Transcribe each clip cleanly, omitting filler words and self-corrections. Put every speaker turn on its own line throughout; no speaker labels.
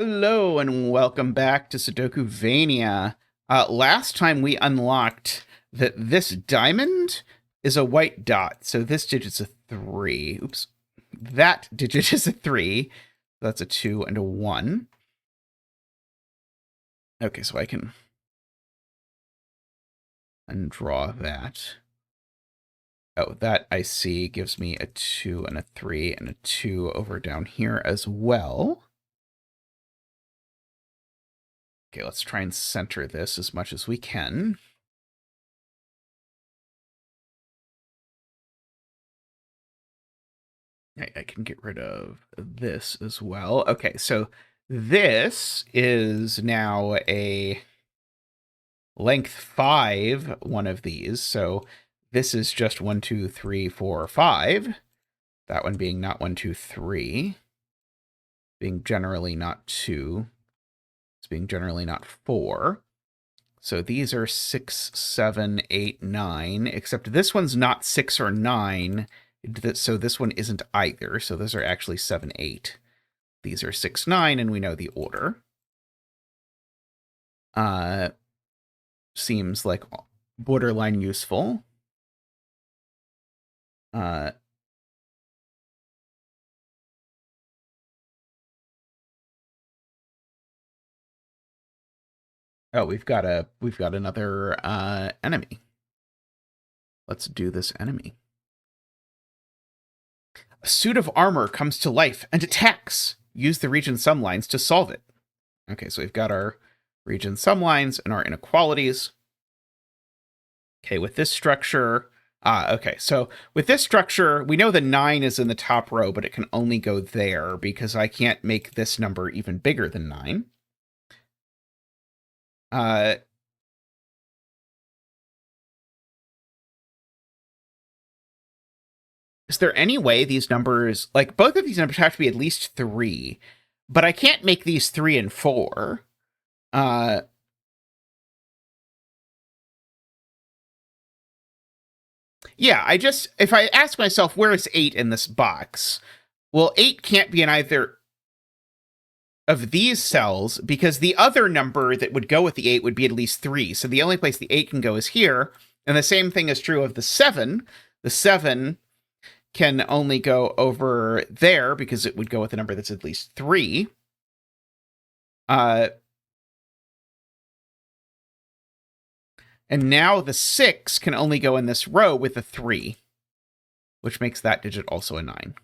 Hello and welcome back to Sudokuvania. Last time we unlocked that this diamond is a white dot, so this digit's a 3. Oops. That digit is a 3. That's a 2 and a 1. Okay, so I can undraw that. Oh, that I see gives me a 2 and a 3 and a 2 over down here as well. Okay, let's try and center this as much as we can. I can get rid of this as well. Okay, so this is now a length 5, one of these. So this is just 1, 2, 3, 4, 5. That one being not 1, 2, 3. Being generally not 2. It's being generally not 4. So these are 6, 7, 8, 9, except this one's not 6 or 9. So this one isn't either. So those are actually 7, 8. These are 6, 9, and we know the order. Seems like borderline useful. Oh, we've got another enemy. Let's do this enemy. A suit of armor comes to life and attacks. Use the region sum lines to solve it. Okay, so we've got our region sum lines and our inequalities. Okay, with this structure, okay, so with this structure, we know the 9 is in the top row, but it can only go there because I can't make this number even bigger than 9. Is there any way these numbers, like both of these numbers have to be at least 3, but I can't make these 3 and 4. Yeah, if I ask myself, where is 8 in this box? Well, 8 can't be in either of these cells because the other number that would go with the 8 would be at least 3. So the only place the 8 can go is here. And the same thing is true of the 7. The 7 can only go over there because it would go with a number that's at least 3. And now the 6 can only go in this row with a 3, which makes that digit also a 9.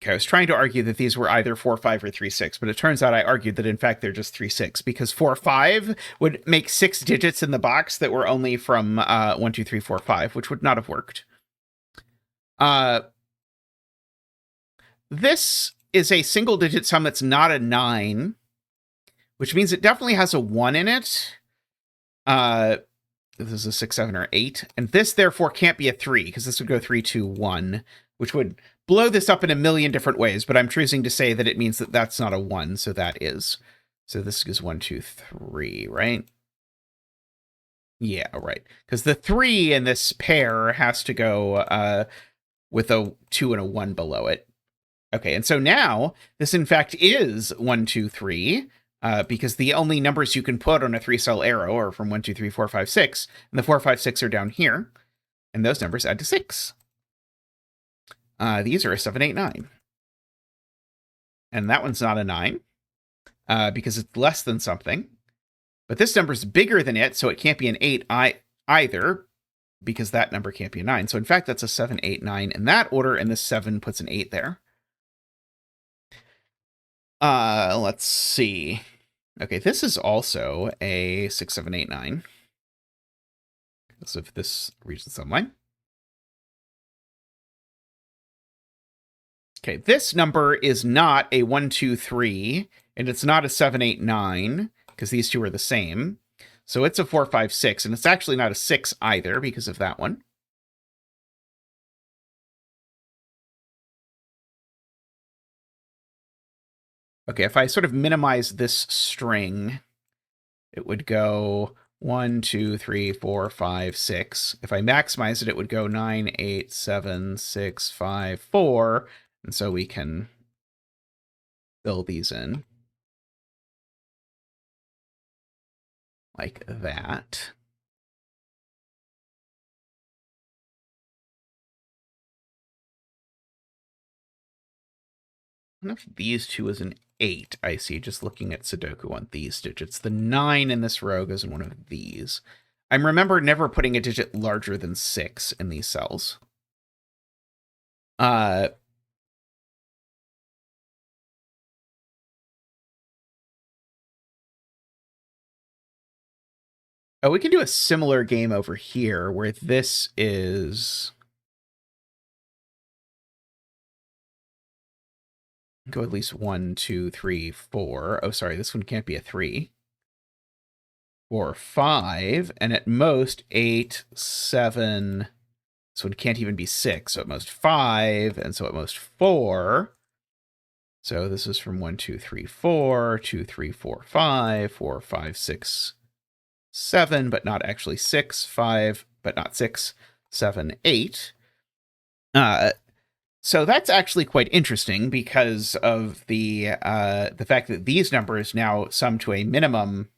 Okay, I was trying to argue that these were either 4, 5, or 3, 6, but it turns out I argued that in fact they're just 3, 6, because 4, 5 would make 6 digits in the box that were only from 1, 2, 3, 4, 5, which would not have worked. This is a single digit sum that's not a 9, which means it definitely has a 1 in it. This is a 6, 7, or 8. And this, therefore, can't be a 3, because this would go 3, 2, 1, which would blow this up in a million different ways, but I'm choosing to say that it means that that's not a 1, so that is. So this is 1, 2, 3, right? Yeah, right. Because the 3 in this pair has to go with a 2 and a 1 below it. Okay, and so now this, in fact, is 1, 2, 3, because the only numbers you can put on a 3-cell arrow are from 1, 2, 3, 4, 5, 6, and the 4, 5, 6 are down here, and those numbers add to 6. These are a 7, 8, 9. And that one's not a 9, because it's less than something. But this number's bigger than it, so it can't be an 8 either, because that number can't be a 9. So in fact, that's a 7, 8, 9 in that order, and this 7 puts an 8 there. Let's see. Okay, this is also a 6, 7, 8, 9. Because of this region sum line. Okay, this number is not a 1, 2, 3, and it's not a 7, 8, 9, because these two are the same. So it's a 4, 5, 6, and it's actually not a 6 either because of that one. Okay, if I sort of minimize this string, it would go 1, 2, 3, 4, 5, 6. If I maximize it, it would go 9, 8, 7, 6, 5, 4. And so we can fill these in like that. I don't know if these two is an 8, I see, just looking at Sudoku on these digits. The 9 in this row goes in one of these. I remember never putting a digit larger than 6 in these cells. Oh, we can do a similar game over here where this is... Go at least 1, 2, 3, 4. Oh, sorry, this one can't be a 3. 4, 5, and at most 8, 7. This one can't even be 6, so at most 5, and so at most 4. So this is from 1, 2, 3, 4, 2, 3, 4, 5, 4, 5, 6, 7, but not actually 6, 5, but not 6, 7, 8. So that's actually quite interesting because of the fact that these numbers now sum to a minimum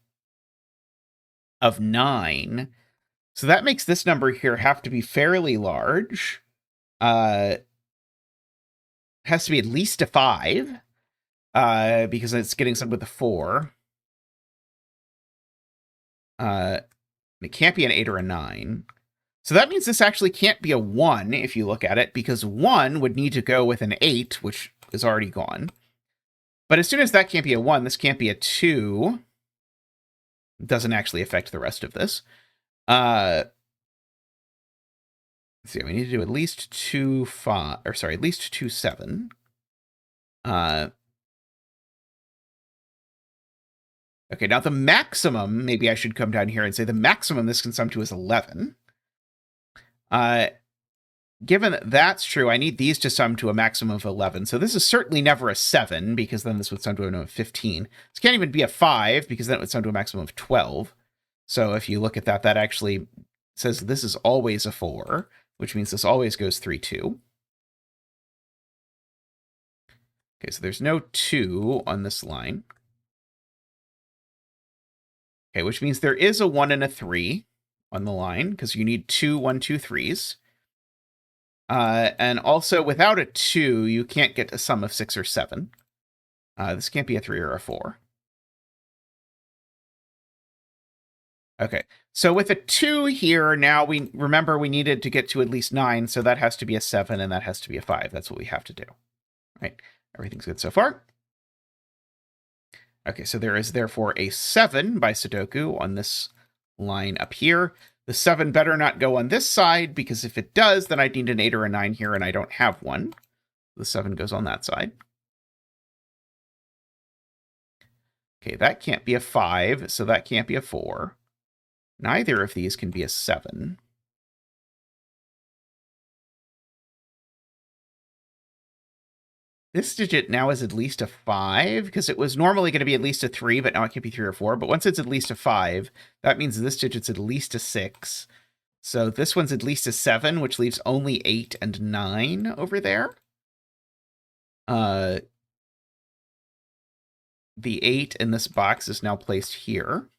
of 9. So that makes this number here have to be fairly large. Has to be at least a 5, because it's getting some with a 4. It can't be an 8 or a 9. So that means this actually can't be a 1 if you look at it, because 1 would need to go with an 8, which is already gone. But as soon as that can't be a 1, this can't be a 2. It doesn't actually affect the rest of this. Let's see, we need to do at least 2, 5, or sorry, at least 2, 7. Okay, now the maximum, maybe I should come down here and say the maximum this can sum to is 11. Given that that's true, I need these to sum to a maximum of 11. So this is certainly never a 7, because then this would sum to a maximum of 15. This can't even be a 5, because then it would sum to a maximum of 12. So if you look at that, that actually says this is always a 4, which means this always goes 3, 2. Okay, so there's no 2 on this line. Okay, which means there is a 1 and a 3 on the line, because you need 2, 1, 2, 3s. And also, without a 2, you can't get a sum of 6 or 7. This can't be a 3 or a 4. Okay, so with a 2 here, now we remember we needed to get to at least 9, so that has to be a 7, and that has to be a 5. That's what we have to do. Right, everything's good so far. Okay, so there is therefore a 7 by Sudoku on this line up here. The 7 better not go on this side, because if it does, then I'd need an 8 or a 9 here, and I don't have one. The 7 goes on that side. Okay, that can't be a 5, so that can't be a 4. Neither of these can be a 7. This digit now is at least a 5, because it was normally going to be at least a 3, but now it can be 3 or 4. But once it's at least a 5, that means this digit's at least a 6. So this one's at least a 7, which leaves only 8 and 9 over there. The 8 in this box is now placed here.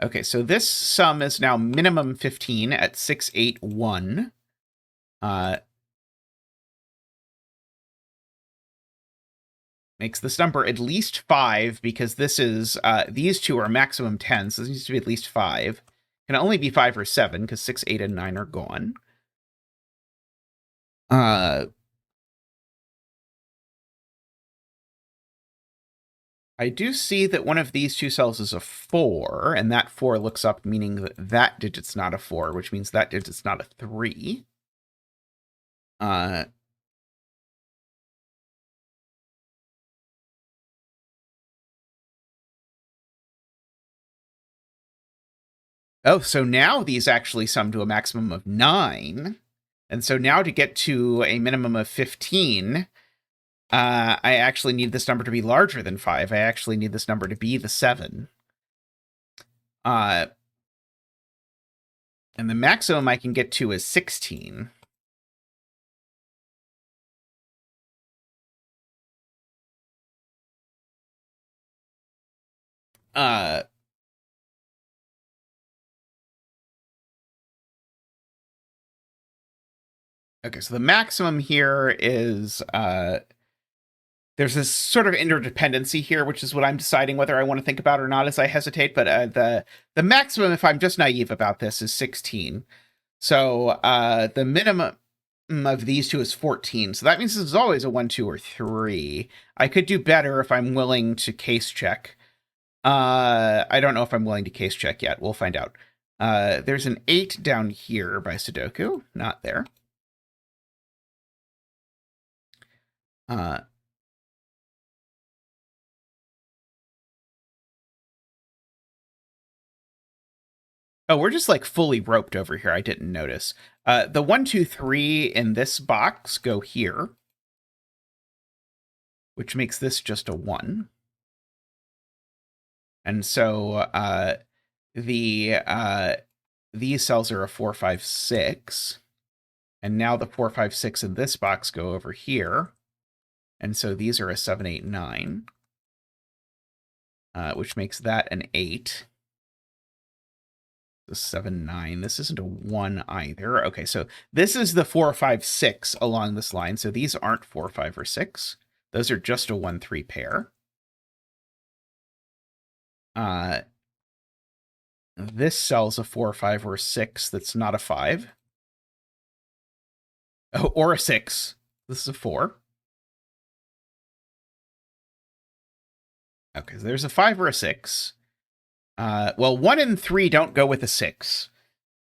Okay, so this sum is now minimum 15 at 6, 8, 1. Makes this number at least 5, because this is, these two are maximum 10, so this needs to be at least 5. Can only be 5 or 7, because 6, 8, and 9 are gone. I do see that one of these two cells is a 4, and that 4 looks up, meaning that that digit's not a 4, which means that digit's not a 3. Oh, so now these actually sum to a maximum of 9. And so now to get to a minimum of 15, I actually need this number to be larger than 5. I actually need this number to be the 7. And the maximum I can get to is 16. Okay, so the maximum here is there's this sort of interdependency here, which is what I'm deciding whether I want to think about or not as I hesitate. But the maximum, if I'm just naive about this, is 16. So the minimum of these two is 14. So that means this is always a 1, 2, or 3. I could do better if I'm willing to case check. I don't know if I'm willing to case check yet. We'll find out. There's an 8 down here by Sudoku. Not there. Oh, we're just like fully roped over here. I didn't notice. The 1, 2, 3 in this box go here, which makes this just a 1. And so these cells are a 4, 5, 6. And now the 4, 5, 6 in this box go over here. And so these are a 7, 8, 9, which makes that an 8. The 7, 9. This isn't a 1 either. Okay, so this is the 4, 5, 6 along this line. So these aren't 4, 5, or 6. Those are just a 1, 3 pair. This cell's a 4, 5, or 6 that's not a 5. Oh, or a 6. This is a 4. Okay, so there's a 5 or a 6. Well, 1 and 3 don't go with a 6,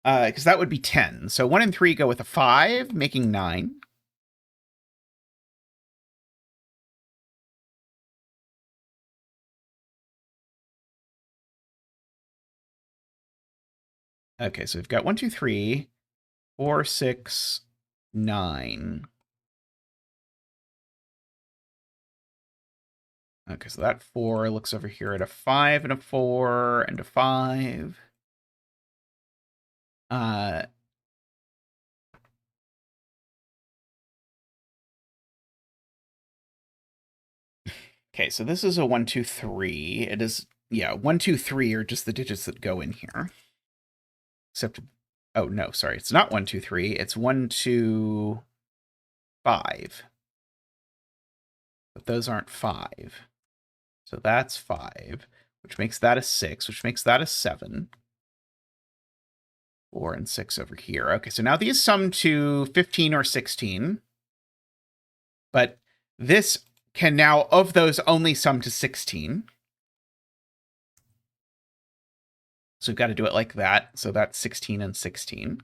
because that would be 10. So 1 and 3 go with a 5, making 9. Okay, so we've got 1, 2, 3, 4, 6, 9. Okay, so that 4 looks over here at a 5 and a 4 and a 5. Okay, so this is a 1, 2, 3. It is, yeah, 1, 2, 3 are just the digits that go in here. Except, oh, no, sorry. It's not 1, 2, 3. It's 1, 2, 5. But those aren't 5. So that's 5, which makes that a 6, which makes that a 7. 4 and 6 over here. Okay, so now these sum to 15 or 16. But this can now, of those, only sum to 16. So we've got to do it like that. So that's 16 and 16.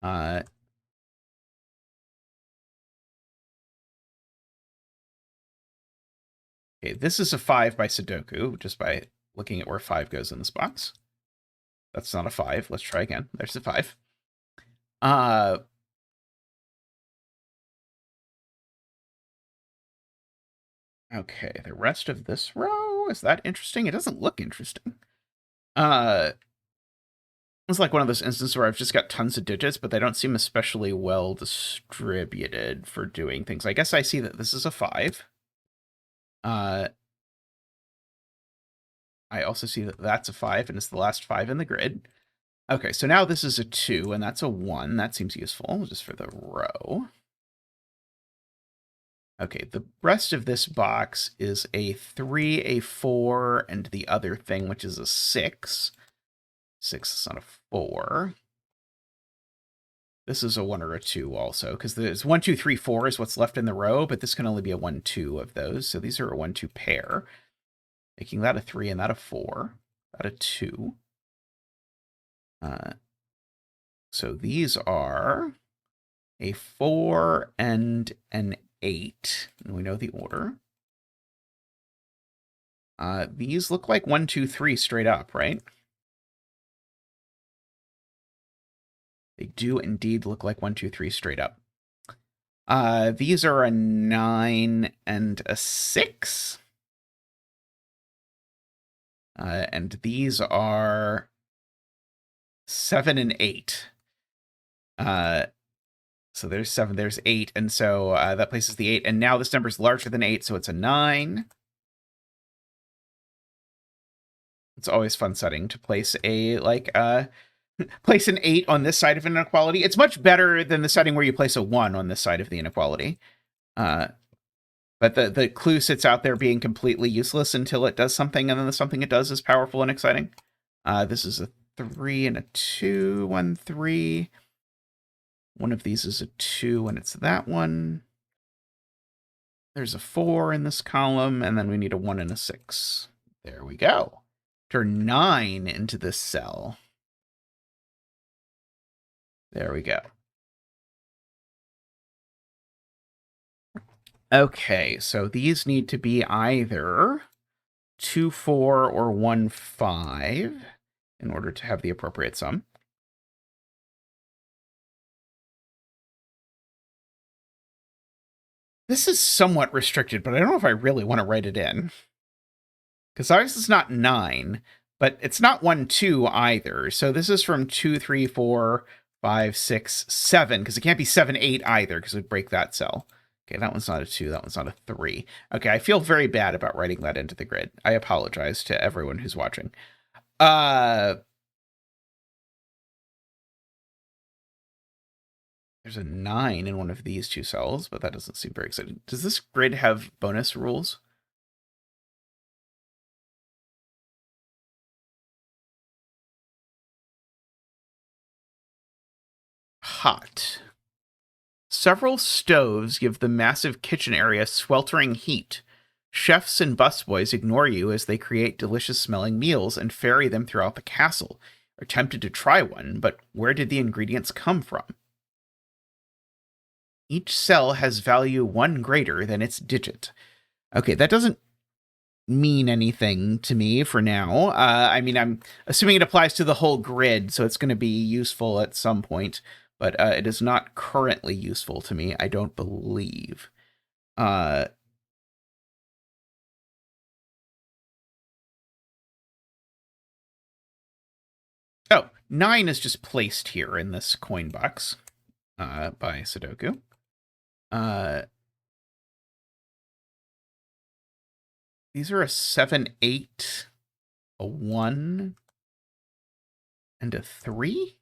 Okay, this is a 5 by Sudoku, just by looking at where 5 goes in this box. That's not a 5. Let's try again. There's a 5. Okay, the rest of this row, is that interesting? It doesn't look interesting. It's like one of those instances where I've just got tons of digits, but they don't seem especially well distributed for doing things. I guess I see that this is a 5. I also see that that's a 5, and it's the last 5 in the grid. Okay, so now this is a 2, and that's a 1. That seems useful, just for the row. Okay, the rest of this box is a 3, a 4, and the other thing, which is a 6. 6 is not a 4. This is a 1 or a 2 also, because there's 1, 2, 3, 4 is what's left in the row, but this can only be a 1, 2 of those. So these are a 1, 2 pair, making that a 3 and that a 4, that a 2. So these are a 4 and an 8, and we know the order. These look like 1, 2, 3 straight up, right? They do indeed look like 1, 2, 3 straight up. These are a 9 and a 6. And these are 7 and 8. So there's 7, there's 8, and so that places the 8, and now this number is larger than 8, so it's a 9. It's always fun setting to place a, place an 8 on this side of an inequality. It's much better than the setting where you place a 1 on this side of the inequality. But the clue sits out there being completely useless until it does something, and then the something it does is powerful and exciting. This is a 3 and a 2, 1, 3. One of these is a 2, and it's that one. There's a 4 in this column, and then we need a 1 and a 6. There we go. Turn 9 into this cell. There we go. Okay, so these need to be either 2, 4 or 1, 5 in order to have the appropriate sum. This is somewhat restricted, but I don't know if I really want to write it in. Because ours is not 9, but it's not 1, 2 either. So this is from 2, 3, 4, 5, 6, 7, because it can't be 7, 8 either, because it would break that cell. Okay, that one's not a 2, that one's not a 3. Okay, I feel very bad about writing that into the grid. I apologize to everyone who's watching. There's a 9 in one of these two cells, but that doesn't seem very exciting. Does this grid have bonus rules? Hot. Several stoves give the massive kitchen area sweltering heat. Chefs and busboys ignore you as they create delicious-smelling meals and ferry them throughout the castle. Are tempted to try one, but where did the ingredients come from? Each cell has value 1 greater than its digit. Okay, that doesn't mean anything to me for now. I mean, I'm assuming it applies to the whole grid, so it's going to be useful at some point, but it is not currently useful to me, I don't believe. Oh, 9 is just placed here in this coin box by Sudoku. These are a 7, 8, a 1, and a 3?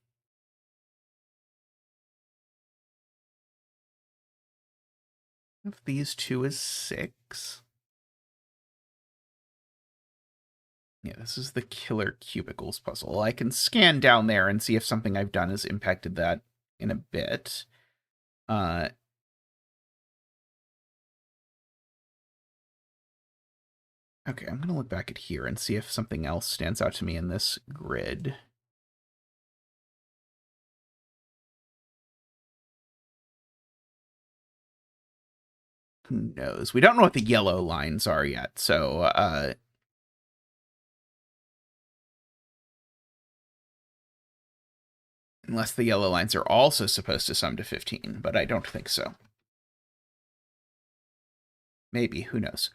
If these two is 6. Yeah, this is the killer cubicles puzzle. I can scan down there and see if something I've done has impacted that in a bit. Okay, I'm going to look back at here and see if something else stands out to me in this grid. Who knows? We don't know what the yellow lines are yet, so unless the yellow lines are also supposed to sum to 15, but I don't think so. Maybe, who knows?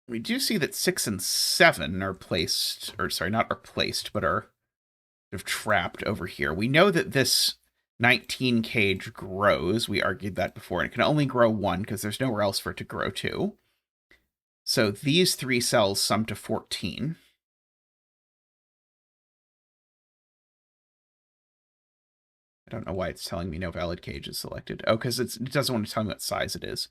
We do see that 6 and 7 are placed, or sorry, not are placed, but are sort of trapped over here. We know that this 19 cage grows. We argued that before, and it can only grow 1 because there's nowhere else for it to grow to. So these 3 cells sum to 14. I don't know why it's telling me no valid cage is selected. Oh, because it doesn't want to tell me what size it is.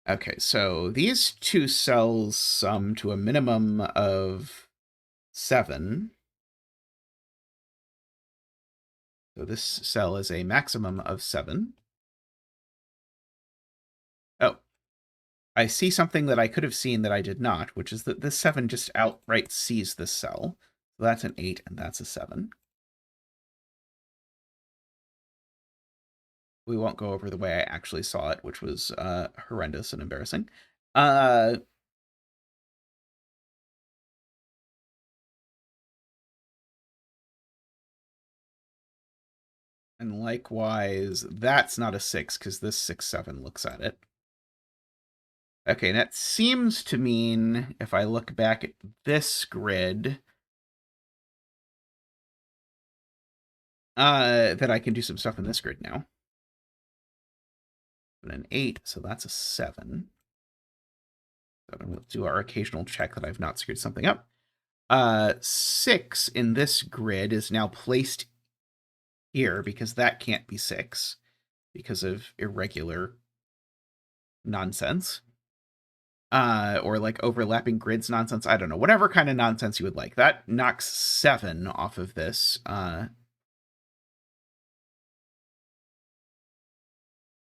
Okay, so these 2 cells sum to a minimum of 7. So this cell is a maximum of 7. Oh, I see something that I could have seen that I did not, which is that this 7 just outright sees this cell. So that's an 8, and that's a 7. We won't go over the way I actually saw it, which was horrendous and embarrassing. And likewise, that's not a 6 because this 6, 7 looks at it. Okay, that seems to mean, if I look back at this grid, that I can do some stuff in this grid now. And an 8, so that's a 7. So we'll do our occasional check that I've not screwed something up. 6 in this grid is now placed here because that can't be 6 because of irregular nonsense. Or like overlapping grids nonsense. I don't know. Whatever kind of nonsense you would like. That knocks 7 off of this.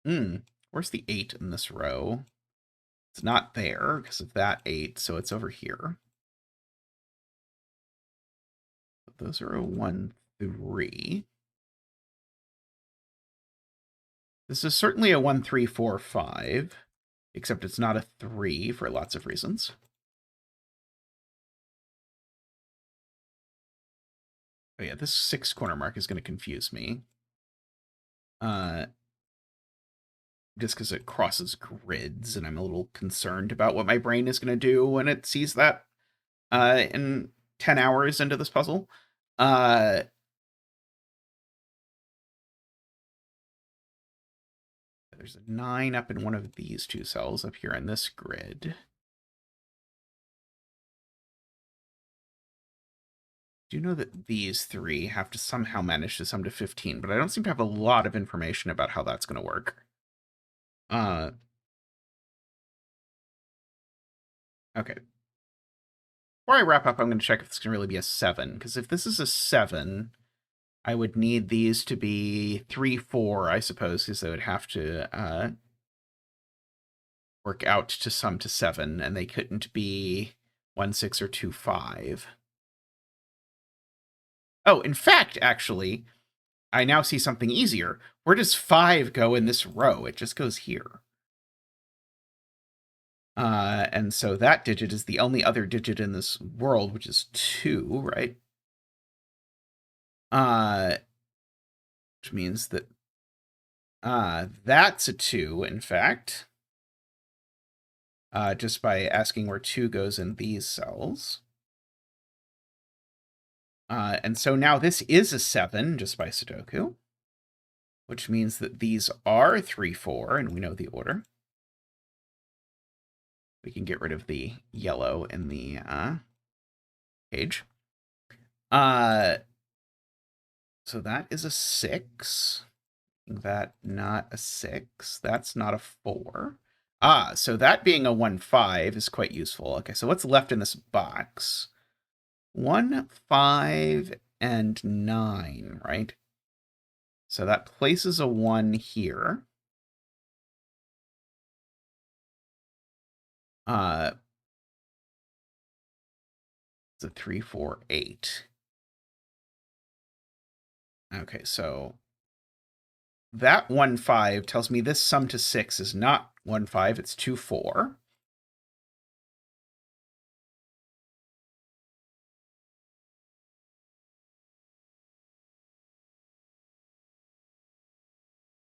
Where's the 8 in this row? It's not there because of that 8, so it's over here. But those are a 1, 3. This is certainly a 1, 3, 4, 5, except it's not a 3 for lots of reasons. Oh yeah, this 6 corner mark is going to confuse me. Just because it crosses grids, and I'm a little concerned about what my brain is going to do when it sees that in 10 hours into this puzzle. There's a 9 up in one of these 2 cells up here in this grid. Do you know that these 3 have to somehow manage to sum to 15, but I don't seem to have a lot of information about how that's going to work. Okay. Before I wrap up, I'm going to check if this can really be a 7, because if this is a 7, I would need these to be 3, 4, I suppose, because they would have to work out to sum to 7, and they couldn't be 1, 6, or 2, 5. Oh, in fact, actually, I now see something easier. Where does 5 go in this row? It just goes here. And so that digit is the only other digit in this world, which is 2, right? Which means that that's a 2, in fact. Just by asking where 2 goes in these cells. And so now this is a 7, just by Sudoku. Which means that these are 3, 4, and we know the order. We can get rid of the yellow in the page. So that is a 6. That not a 6. That's not a 4. So that being a 1, 5 is quite useful. Okay, so what's left in this box? 1, 5, and 9, right? So that places a 1 here. It's a 3, 4, 8. Okay, so that 1, 5 tells me this sum to 6 is not 1, 5, it's 2, 4.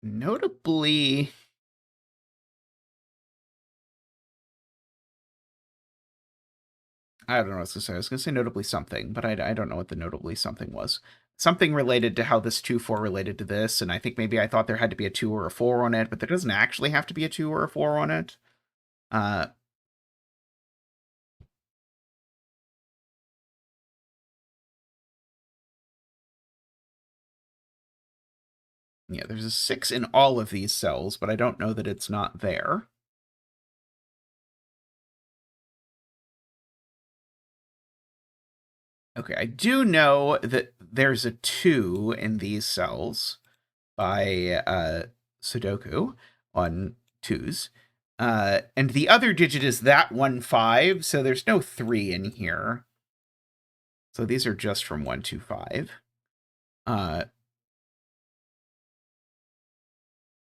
Notably, I don't know what I was going to say. I was going to say notably something, but I don't know what the notably something was. Something related to how this 2, 4 related to this, and I think maybe I thought there had to be a 2 or a 4 on it, but there doesn't actually have to be a 2 or a 4 on it. Yeah, there's a 6 in all of these cells, but I don't know that it's not there. Okay, I do know that there's a 2 in these cells by Sudoku on 2s. And the other digit is that 1, 5, so there's no 3 in here. So these are just from 1, 2, 5.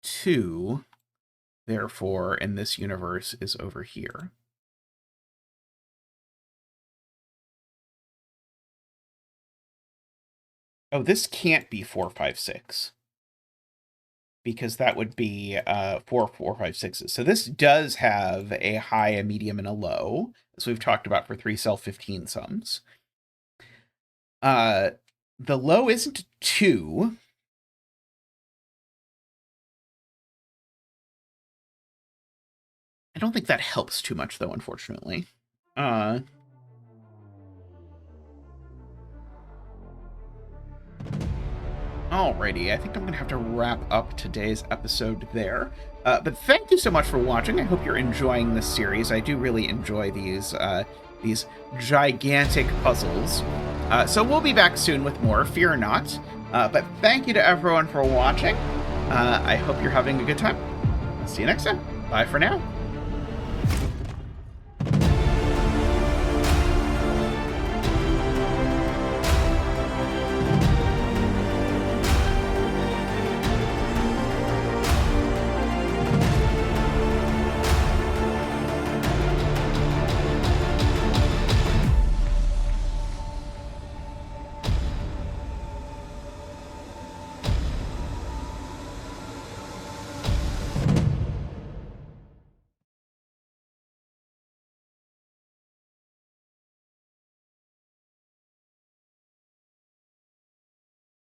2, therefore, in this universe is over here. Oh, this can't be 4, 5, 6. because that would be 4, 4, 5, 6s. So this does have a high, a medium, and a low, as we've talked about for 3-cell 15 sums. The low isn't 2. I don't think that helps too much, though, unfortunately. Alrighty, I think I'm going to have to wrap up today's episode there. But thank you so much for watching. I hope you're enjoying this series. I do really enjoy these gigantic puzzles. So we'll be back soon with more, fear not. But thank you to everyone for watching. I hope you're having a good time. I'll see you next time. Bye for now.